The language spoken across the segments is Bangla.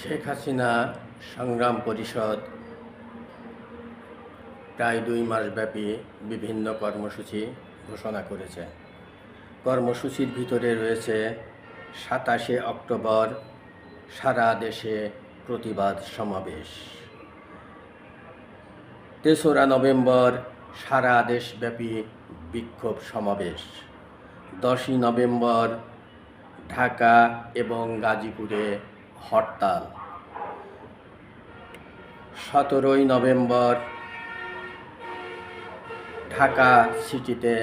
শেখ হাসিনা সংগ্রাম পরিষদ প্রায় 2 মাসব্যাপী বিভিন্ন কর্মসূচি ঘোষণা করেছে। কর্মসূচির ভিতরে রয়েছে 27শে অক্টোবর সারা দেশে প্রতিবাদ সমাবেশ, 3রা নভেম্বর সারা দেশব্যাপী বিক্ষোভ সমাবেশ, 10ই নভেম্বর ঢাকা এবং গাজীপুরে হরতাল, 17ই নভেম্বর ঢাকা সিটিতে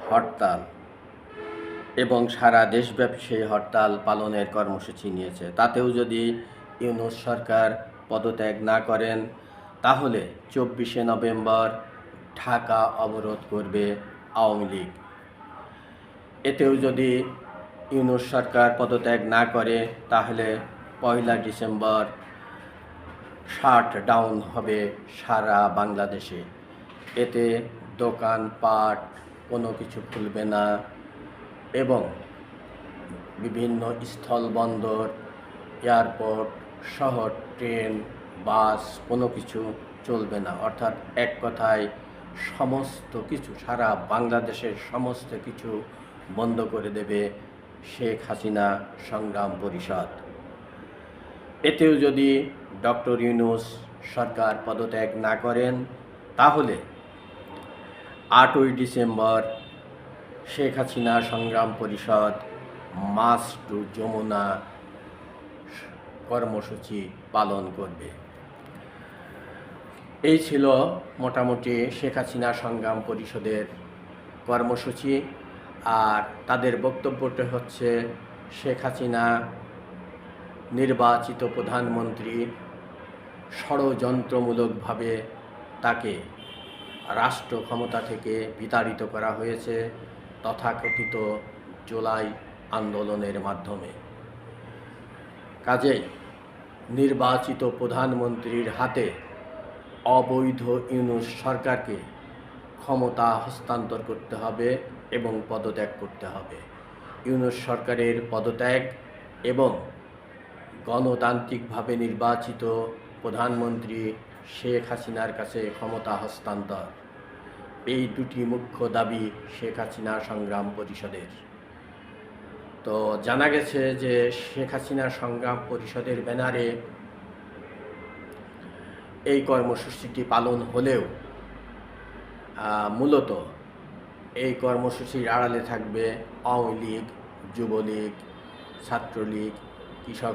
হরতাল এবং সারা দেশব্যাপী সেই হরতাল পালনের কর্মসূচি নিয়েছে। তাতেও যদি ইউনূস সরকার পদত্যাগ না করেন তাহলে 24শে নভেম্বর ঢাকা অবরোধ করবে আওয়ামী লীগ। এতেও যদি ইউনূস সরকার পদত্যাগ না করে তাহলে 1 ডিসেম্বর শাটডাউন হবে সারা বাংলাদেশে। এতে দোকানপাট কোনো কিছু খুলবে না এবং বিভিন্ন স্থলবন্দর, এয়ারপোর্ট, শহর, ট্রেন, বাস কোনো কিছু চলবে না। অর্থাৎ এক কথায় সমস্ত কিছু, সারা বাংলাদেশের সমস্ত কিছু বন্ধ করে দেবে শেখ হাসিনা সংগ্রাম পরিষদ। এতেও যদি ডক্টর ইউনূস সরকার পদত্যাগ না করেন তাহলে 8ই ডিসেম্বর শেখ হাসিনা সংগ্রাম পরিষদ মার্চ টু যমুনা কর্মসূচি পালন করবে। এই ছিল মোটামুটি শেখ হাসিনা সংগ্রাম পরিষদের কর্মসূচি। আর তাদের বক্তব্যটা হচ্ছে, শেখ হাসিনা নির্বাচিত প্রধানমন্ত্রী, ষড়যন্ত্রমূলকভাবে তাকে রাষ্ট্র ক্ষমতা থেকে বিতাড়িত করা হয়েছে তথাকথিত জুলাই আন্দোলনের মাধ্যমে। কাজেই নির্বাচিত প্রধানমন্ত্রীর হাতে অবৈধ ইউনূস সরকারকে ক্ষমতা হস্তান্তর করতে হবে এবং পদত্যাগ করতে হবে। ইউনূস সরকারের পদত্যাগ এবং গণতান্ত্রিকভাবে নির্বাচিত প্রধানমন্ত্রী শেখ হাসিনার কাছে ক্ষমতা হস্তান্তর, এই দুটি মুখ্য দাবি শেখ হাসিনা সংগ্রাম পরিষদের। তো জানা গেছে যে শেখ হাসিনা সংগ্রাম পরিষদের ব্যানারে এই কর্মসূচিটি পালন হলেও মূলত এই কর্মসূচির আড়ালে থাকবে আওয়ামী লীগ, যুবলীগ, ছাত্রলীগ, কৃষক